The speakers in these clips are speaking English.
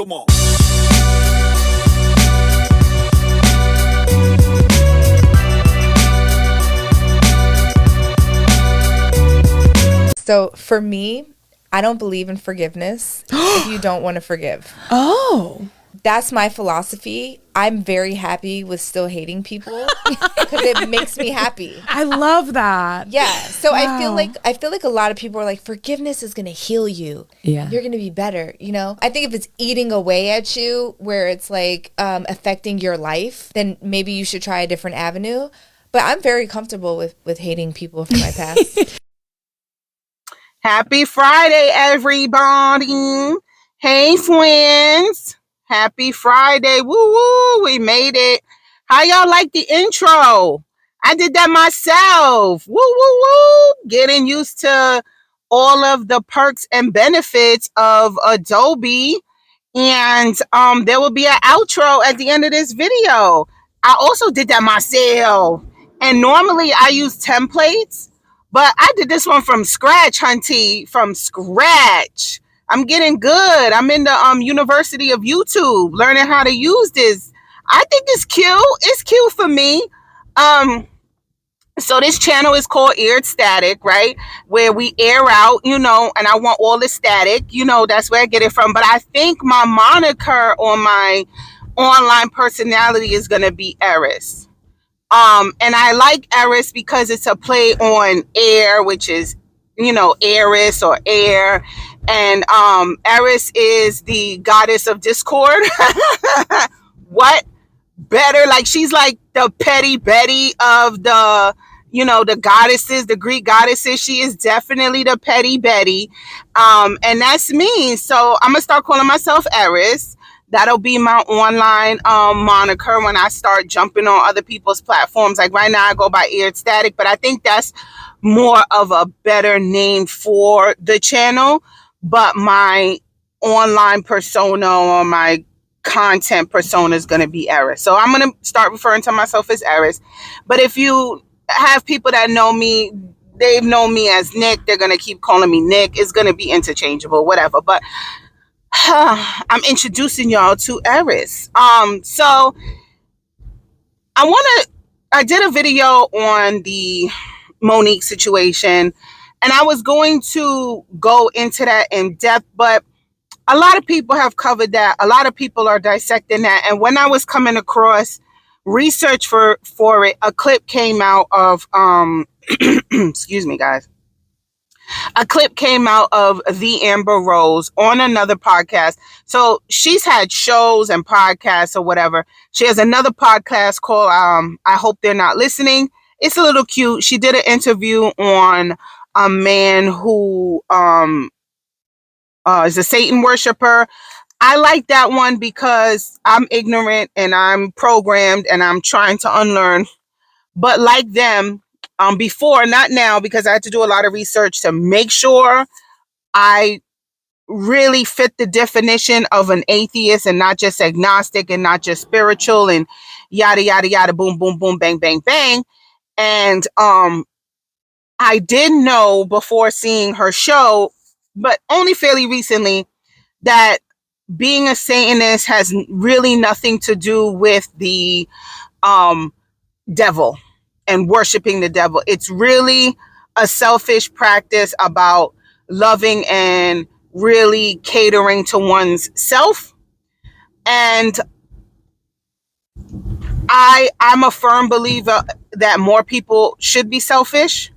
Come on. So for me, I don't believe in forgiveness if you don't want to forgive. Oh. That's my philosophy. I'm very happy with still hating people because it makes me happy. I love that. Yeah. So Wow. I feel like a lot of people are like, forgiveness is going to heal you. Yeah. You're going to be better, you know? I think if it's eating away at you where it's like affecting your life, then maybe you should try a different avenue. But I'm very comfortable with hating people from my past. Happy Friday, everybody. Hey, friends. Happy Friday. Woo woo. We made it. How y'all like the intro? I did that myself. Woo woo woo. Getting used to all of the perks and benefits of Adobe. And there will be an outro at the end of this video. I also did that myself. And normally I use templates, but I did this one from scratch, hunty, from scratch. I'm getting good. I'm in the University of YouTube, learning how to use this. I think it's cute. It's cute for me. So this channel is called Aired Static, right? Where we air out, you know, and I want all the static, you know, that's where I get it from. But I think my moniker on my online personality is going to be Eris. And I like Eris because it's a play on air, which is, you know, Eris or air. And Eris is the goddess of discord. What better? Like, she's like the petty Betty of the, you know, the goddesses, the Greek goddesses. She is definitely the petty Betty. And that's me. So I'm gonna start calling myself Eris. That'll be my online moniker when I start jumping on other people's platforms. Like right now I go by Aired Static, but I think that's more of a better name for the channel. But my online persona or my content persona is going to be Eris. So I'm going to start referring to myself as Eris. But if you have people that know me, they've known me as Nick, they're going to keep calling me Nick. It's going to be interchangeable, whatever. But I'm introducing y'all to Eris. So I did a video on the Monique situation, and I was going to go into that in depth, but a lot of people have covered that. A lot of people are dissecting that. And when I was coming across research for it, a clip came out of excuse me, guys. A clip came out of the Amber Rose on another podcast. So she's had shows and podcasts or whatever. She has another podcast called I Hope They're Not Listening. It's a little cute. She did an interview on a man who is a Satan worshiper. I like that one because I'm ignorant and I'm programmed and I'm trying to unlearn. But like them, before, not now, because I had to do a lot of research to make sure I really fit the definition of an atheist and not just agnostic and not just spiritual and yada, yada, yada, boom, boom, boom, bang, bang, bang. And I did know before seeing her show, but only fairly recently, that being a Satanist has really nothing to do with the devil and worshiping the devil. It's really a selfish practice about loving and really catering to one's self. And I'm a firm believer that more people should be selfish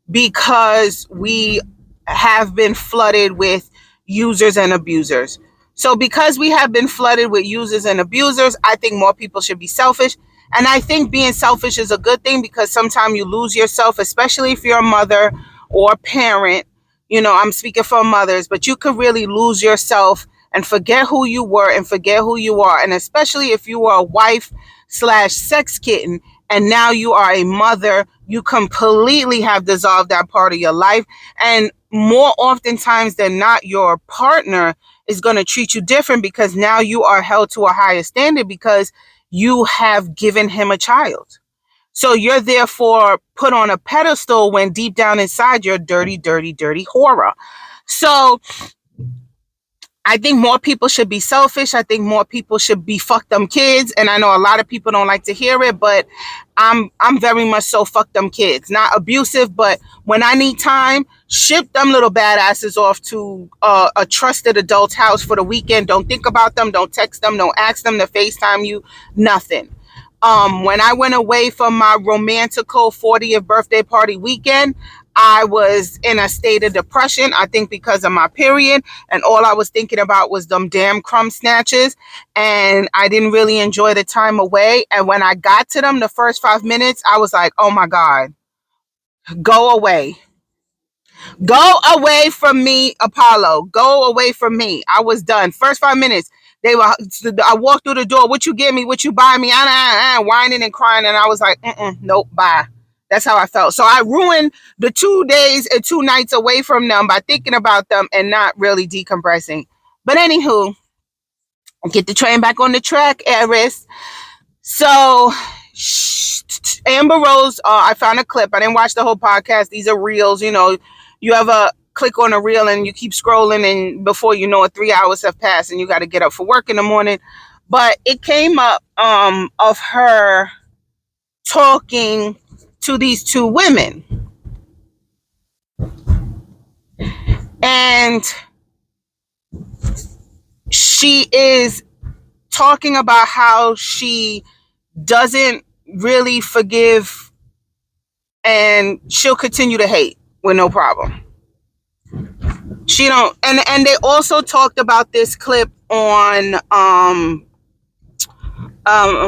because we have been flooded with users and abusers. So because we have been flooded with users and abusers, I think more people should be selfish. And I think being selfish is a good thing because sometimes you lose yourself, especially if you're a mother or a parent. You know, I'm speaking for mothers, but you could really lose yourself and forget who you were and forget who you are. And especially if you were a wife / sex kitten and now you are a mother, you completely have dissolved that part of your life. And more oftentimes than not, your partner is going to treat you different because now you are held to a higher standard because you have given him a child. So you're therefore put on a pedestal when deep down inside you're dirty, dirty, dirty horror. So I think more people should be selfish. I think more people should be fuck them kids. And I know a lot of people don't like to hear it, but I'm very much so fuck them kids. Not abusive, but when I need time, ship them little badasses off to a trusted adult's house for the weekend. Don't think about them. Don't text them. Don't ask them to FaceTime you. Nothing. When I went away from my romantical 40th birthday party weekend, I was in a state of depression, I think because of my period, and all I was thinking about was them damn crumb snatches, and I didn't really enjoy the time away. And when I got to them, the first 5 minutes, I was like, oh my God, go away. Go away from me, Apollo. Go away from me. I was done. First 5 minutes, I walked through the door. What you give me? What you buy me? Whining and crying. And I was like, nope, bye. That's how I felt. So I ruined the 2 days and 2 nights away from them by thinking about them and not really decompressing. But anywho, get the train back on the track, Eris. So Amber Rose, I found a clip. I didn't watch the whole podcast. These are reels. You know, you ever click on a reel and you keep scrolling, and before you know it, 3 hours have passed and you got to get up for work in the morning. But it came up of her talking to these 2 women. And she is talking about how she doesn't really forgive and she'll continue to hate with no problem. She don't, and they also talked about this clip on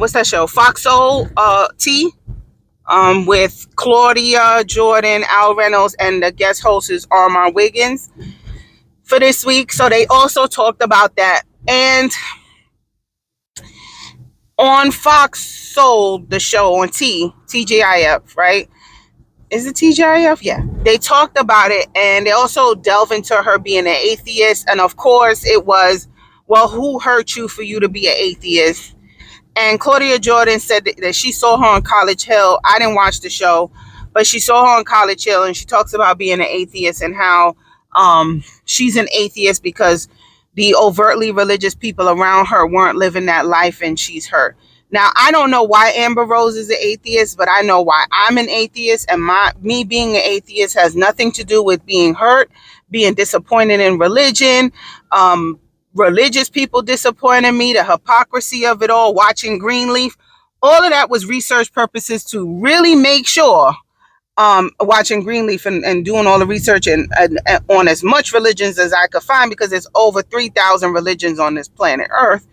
what's that show? Fox Soul T. With Claudia Jordan, Al Reynolds, and the guest host is Armand Wiggins for this week. So they also talked about that. And on Fox Soul, the show on TGIF, right? Is it TGIF? Yeah. They talked about it, and they also delve into her being an atheist. And of course, it was, well, who hurt you for you to be an atheist? And Claudia Jordan said that she saw her on College Hill. I didn't watch the show, but she saw her on College Hill, and she talks about being an atheist and how she's an atheist because the overtly religious people around her weren't living that life, and she's hurt. Now, I don't know why Amber Rose is an atheist, but I know why I'm an atheist, and me being an atheist has nothing to do with being hurt, being disappointed in religion, religious people disappointed me, the hypocrisy of it all, watching Greenleaf. All of that was research purposes to really make sure, watching Greenleaf and doing all the research and on as much religions as I could find, because there's over 3,000 religions on this planet Earth,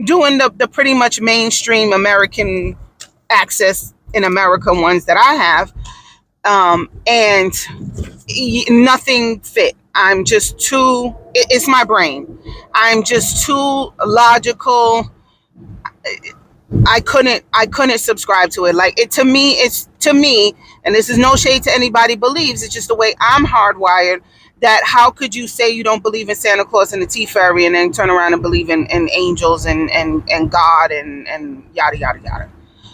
doing the pretty much mainstream American access in America ones that I have, and nothing fit. I'm just too, it's my brain. I'm just too logical. I couldn't subscribe to it. Like, to me, and this is no shade to anybody believes, it's just the way I'm hardwired, that how could you say you don't believe in Santa Claus and the Tooth Fairy and then turn around and believe in angels and God and yada, yada, yada.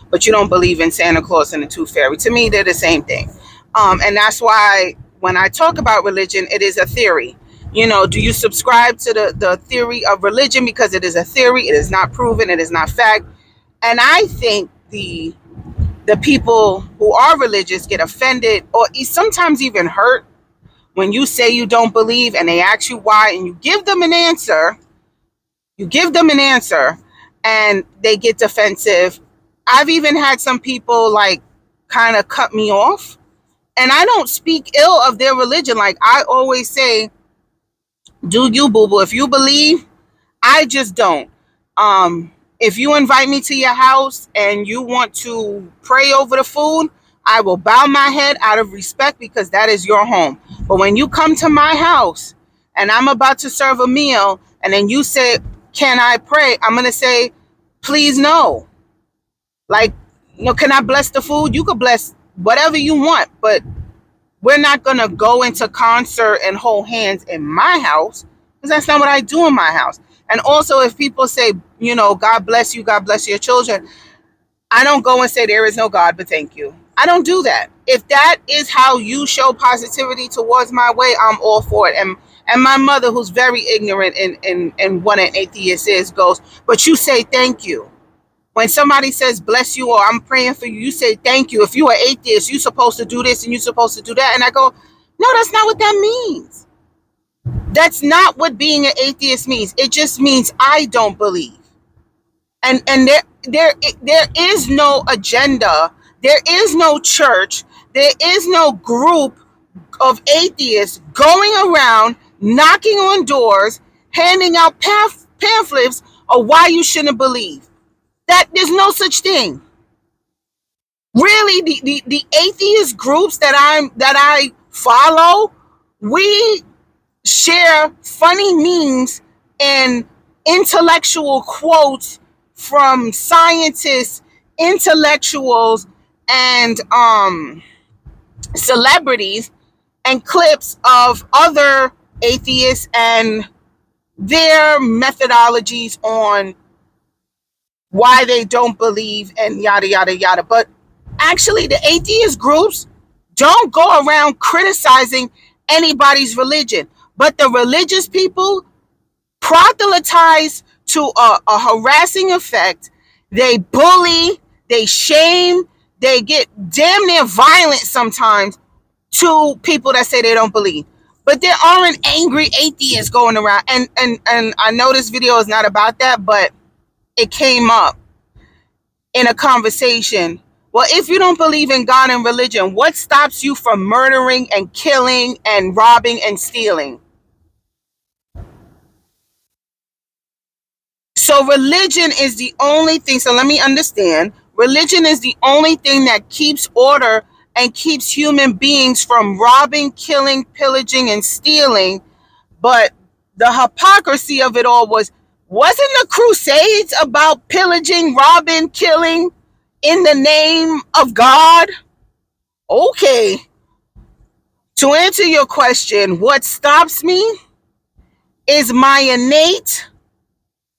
But you don't believe in Santa Claus and the Tooth Fairy. To me, they're the same thing. And that's why when I talk about religion, it is a theory. You know, do you subscribe to the theory of religion? Because it is a theory. It is not proven. It is not fact. And I think the people who are religious get offended or sometimes even hurt when you say you don't believe and they ask you why, and you give them an answer. You give them an answer and they get defensive. I've even had some people like kind of cut me off. And I don't speak ill of their religion. Like I always say, do you, boo-boo. If you believe, I just don't. If you invite me to your house and you want to pray over the food, I will bow my head out of respect because that is your home. But when you come to my house and I'm about to serve a meal and then you say, can I pray? I'm going to say, please no. Like, you know, can I bless the food? You could bless whatever you want, but we're not going to go into concert and hold hands in my house because that's not what I do in my house. And also, if people say, you know, God bless you, God bless your children, I don't go and say there is no God, but thank you. I don't do that. If that is how you show positivity towards my way, I'm all for it. And my mother, who's very ignorant in what an atheist is, goes, but you say thank you. When somebody says bless you or I'm praying for you, you say thank you. If you're an atheist, you're supposed to do this and you're supposed to do that. And I go, no, that's not what that means. That's not what being an atheist means. It just means I don't believe. And there is no agenda. There is no church. There is no group of atheists going around knocking on doors, handing out pamphlets of why you shouldn't believe. That there's no such thing. Really, the atheist groups that I follow, we share funny memes and intellectual quotes from scientists, intellectuals, and celebrities, and clips of other atheists and their methodologies on why they don't believe and yada yada yada. But actually, the atheist groups don't go around criticizing anybody's religion, but the religious people proselytize to a harassing effect. They bully, they shame, they get damn near violent sometimes to people that say they don't believe. But there aren't angry atheists going around. And I know this video is not about that, but it came up in a conversation. Well, if you don't believe in God and religion, what stops you from murdering and killing and robbing and stealing? So religion is the only thing. So let me understand. Religion is the only thing that keeps order and keeps human beings from robbing, killing, pillaging, and stealing. But the hypocrisy of it all wasn't the Crusades about pillaging, robbing, killing in the name of God? Okay. To answer your question, what stops me is my innate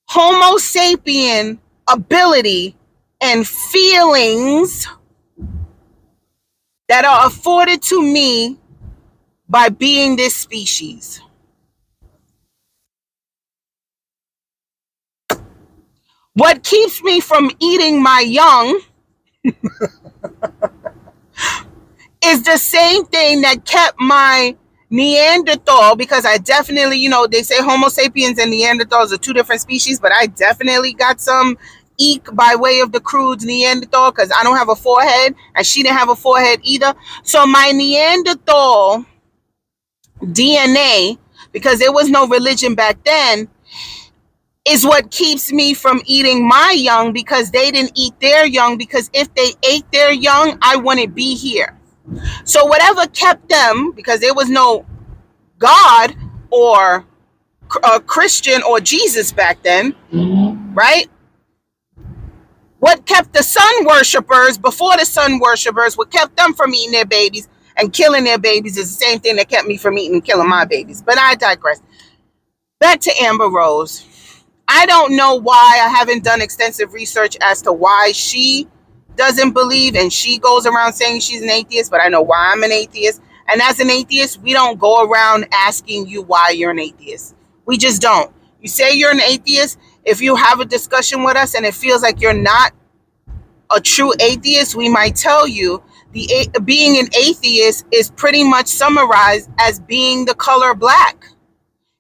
Homo sapien ability and feelings that are afforded to me by being this species. What keeps me from eating my young is the same thing that kept my Neanderthal, because I definitely, they say Homo sapiens and Neanderthals are two different species, but I definitely got some eek by way of the crude Neanderthal, because I don't have a forehead and she didn't have a forehead either. So my Neanderthal DNA, because there was no religion back then, is what keeps me from eating my young, because they didn't eat their young, because if they ate their young, I wouldn't be here. So whatever kept them, because there was no God or Christian or Jesus back then, right? What kept the sun worshipers before the sun worshipers, what kept them from eating their babies and killing their babies, is the same thing that kept me from eating and killing my babies. But I digress. Back to Amber Rose. I don't know why. I haven't done extensive research as to why she doesn't believe and she goes around saying she's an atheist, but I know why I'm an atheist. And as an atheist, we don't go around asking you why you're an atheist. We just don't. You say you're an atheist. If you have a discussion with us and it feels like you're not a true atheist, we might tell you being an atheist is pretty much summarized as being the color black.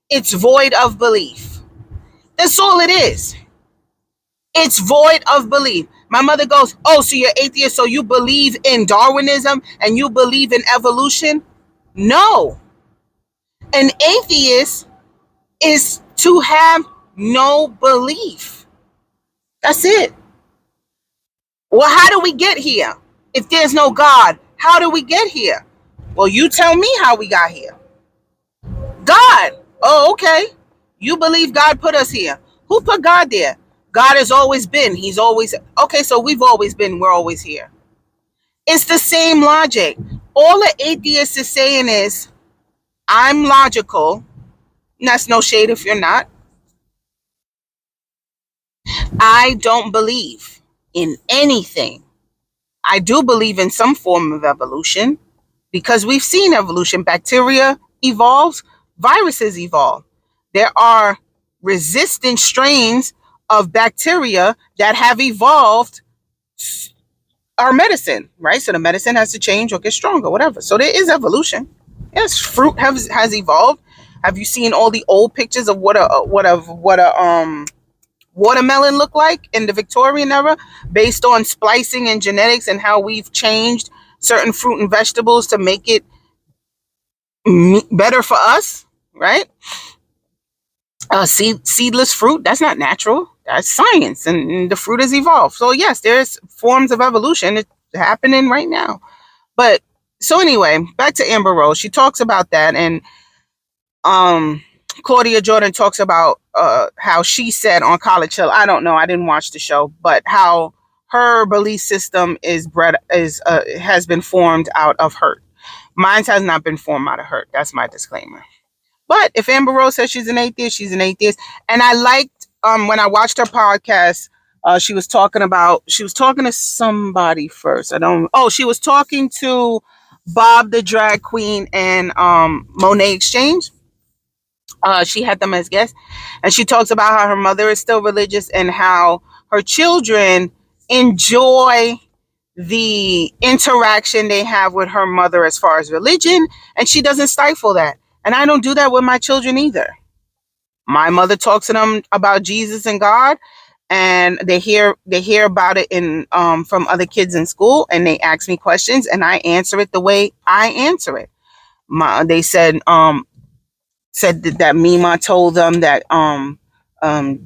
It's void of belief. That's all it is. It's void of belief. My mother goes, oh, so you're atheist, so you believe in Darwinism and you believe in evolution? No. An atheist is to have no belief. That's it. Well, how do we get here? If there's no God, how do we get here? Well, you tell me how we got here. God. Oh, okay. You believe God put us here. Who put God there? God has always been. He's always... Okay, so we've always been. We're always here. It's the same logic. All the atheist is saying is, I'm logical. And that's no shade if you're not. I don't believe in anything. I do believe in some form of evolution because we've seen evolution. Bacteria evolves, viruses evolve. There are resistant strains of bacteria that have evolved our medicine, right? So the medicine has to change or get stronger, whatever. So there is evolution. Yes, fruit has evolved. Have you seen all the old pictures of what a watermelon looked like in the Victorian era, based on splicing and genetics, and how we've changed certain fruit and vegetables to make it better for us, right? Seedless fruit, that's not natural, that's science, and the fruit has evolved. So yes, there's forms of evolution. It's happening right now. But so anyway, back to Amber Rose. She talks about that, and Claudia Jordan talks about how she said on College Hill, I don't know, I didn't watch the show, but how her belief system has been formed out of hurt. Mine has not been formed out of hurt. That's my disclaimer. But if Amber Rose says she's an atheist, she's an atheist. And I liked when I watched her podcast, she was talking to somebody first. She was talking to Bob the drag queen and Monet Exchange. She had them as guests, and she talks about how her mother is still religious and how her children enjoy the interaction they have with her mother as far as religion, and she doesn't stifle that. And I don't do that with my children either. My mother talks to them about Jesus and God, and they hear about it from other kids in school, and they ask me questions, and I answer it the way I answer it. They said that Mima told them that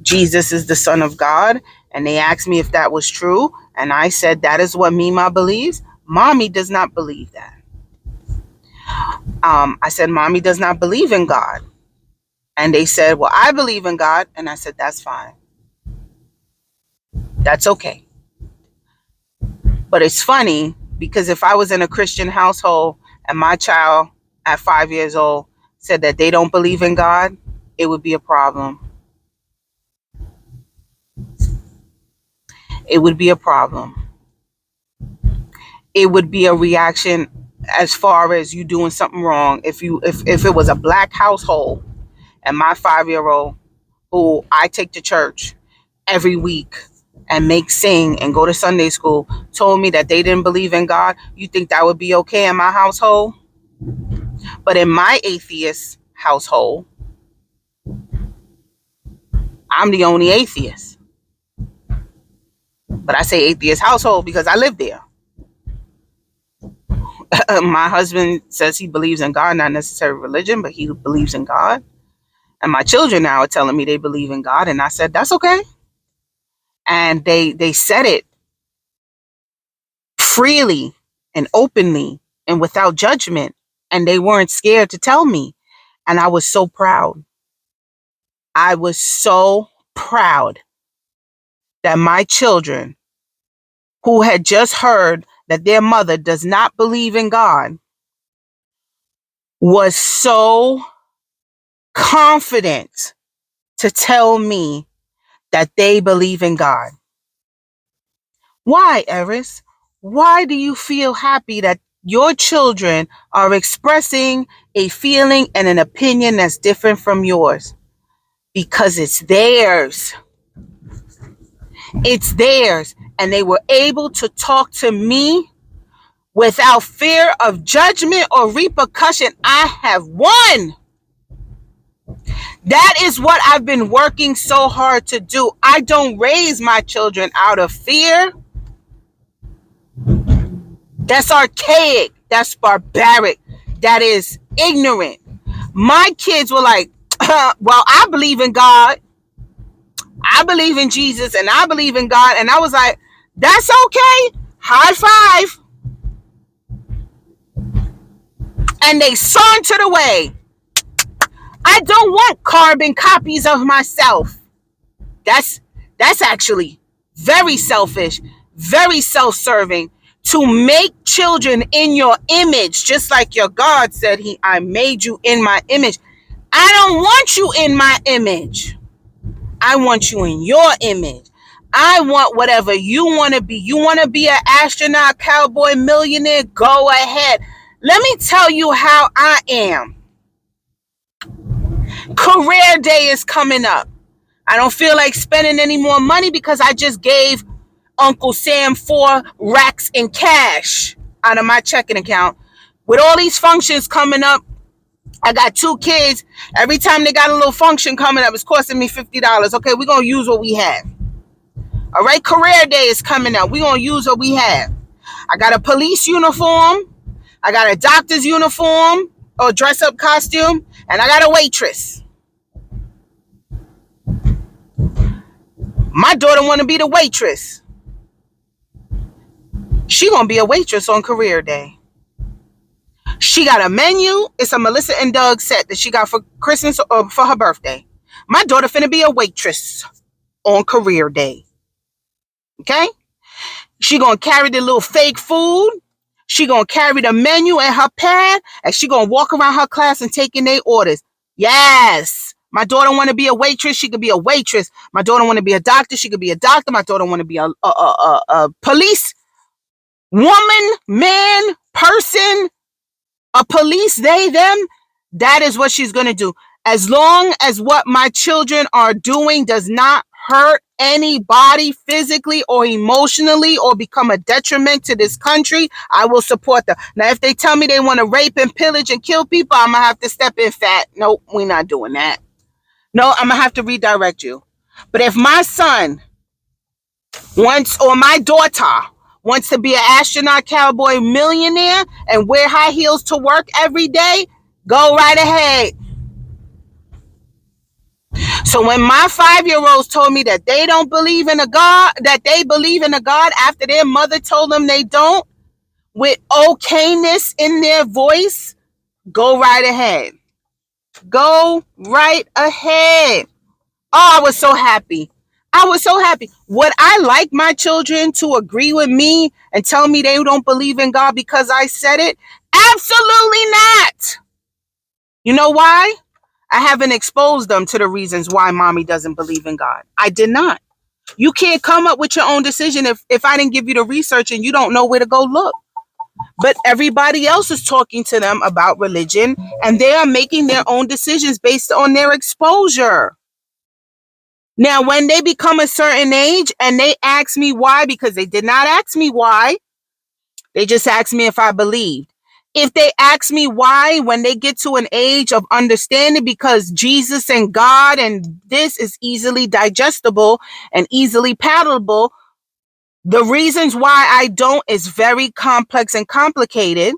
Jesus is the Son of God, and they asked me if that was true, and I said that is what Mima believes. Mommy does not believe that. I said, Mommy does not believe in God. And they said, well, I believe in God. And I said, that's fine. That's okay. But it's funny because if I was in a Christian household and my child at 5 years old said that they don't believe in God, it would be a problem. It would be a problem. It would be a reaction as far as you doing something wrong. If it was a black household and my 5-year-old, who I take to church every week and make sing and go to Sunday school, told me that they didn't believe in God, you think that would be okay in my household? But in my atheist household, I'm the only atheist. But I say atheist household because I live there. My husband says he believes in God, not necessarily religion, but he believes in God. And my children now are telling me they believe in God. And I said, that's okay. And they said it freely and openly and without judgment. And they weren't scared to tell me. And I was so proud. I was so proud that my children, who had just heard that their mother does not believe in God, was so confident to tell me that they believe in God. Why, Eris? Why do you feel happy that your children are expressing a feeling and an opinion that's different from yours? Because it's theirs. It's theirs. And they were able to talk to me without fear of judgment or repercussion. I have won. That is what I've been working so hard to do. I don't raise my children out of fear. That's archaic. That's barbaric. That is ignorant. My kids were like, well, I believe in God. I believe in Jesus and I believe in God. And I was like, that's okay. High five. And they sauntered away. I don't want carbon copies of myself. That's actually very selfish, very self-serving, to make children in your image, just like your God said, I made you in my image. I don't want you in my image. I want you in your image. I want whatever you want to be. You want to be an astronaut, cowboy, millionaire? Go ahead. Let me tell you how I am. Career day is coming up. I don't feel like spending any more money because I just gave Uncle Sam 4 racks in cash out of my checking account. With all these functions coming up, I got 2 kids. Every time they got a little function coming up, it's costing me $50. Okay, we're going to use what we have. All right, career day is coming up. We're going to use what we have. I got a police uniform. I got a doctor's uniform or dress-up costume. And I got a waitress. My daughter want to be the waitress. She going to be a waitress on career day. She got a menu. It's a Melissa and Doug set that she got for Christmas or for her birthday. My daughter finna be a waitress on career day. Okay? She gonna carry the little fake food. She gonna carry the menu and her pad, and she gonna walk around her class and taking their orders. Yes. My daughter want to be a waitress. She could be a waitress. My daughter want to be a doctor. She could be a doctor. My daughter want to be a police woman, man, person. A police, they, them, that is what she's going to do. As long as what my children are doing does not hurt anybody physically or emotionally or become a detriment to this country, I will support them. Now, if they tell me they want to rape and pillage and kill people, I'm going to have to step in fat. Nope, we're not doing that. No, I'm going to have to redirect you. But if my son wants, or my daughter wants to be an astronaut, cowboy, millionaire and wear high heels to work every day, go right ahead. So when my 5-year-olds told me that they don't believe in a God, that they believe in a God after their mother told them they don't, with okayness in their voice, go right ahead. Go right ahead. Oh, I was so happy. I was so happy. Would I like my children to agree with me and tell me they don't believe in God because I said it? Absolutely not. You know why? I haven't exposed them to the reasons why mommy doesn't believe in God. I did not. You can't come up with your own decision if I didn't give you the research and you don't know where to go look. But everybody else is talking to them about religion and they are making their own decisions based on their exposure. Now, when they become a certain age and they ask me why, because they did not ask me why, they just asked me if I believed. If they ask me why, when they get to an age of understanding, because Jesus and God and this is easily digestible and easily palatable, the reasons why I don't is very complex and complicated.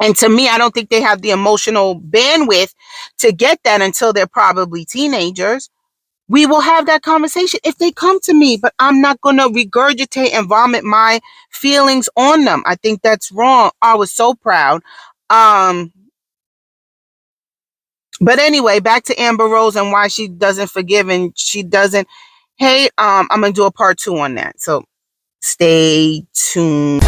And to me, I don't think they have the emotional bandwidth to get that until they're probably teenagers. We will have that conversation if they come to me, but I'm not going to regurgitate and vomit my feelings on them. I think that's wrong. I was so proud. But anyway, back to Amber Rose and why she doesn't forgive and she doesn't hate. I'm going to do a part 2 on that. So stay tuned.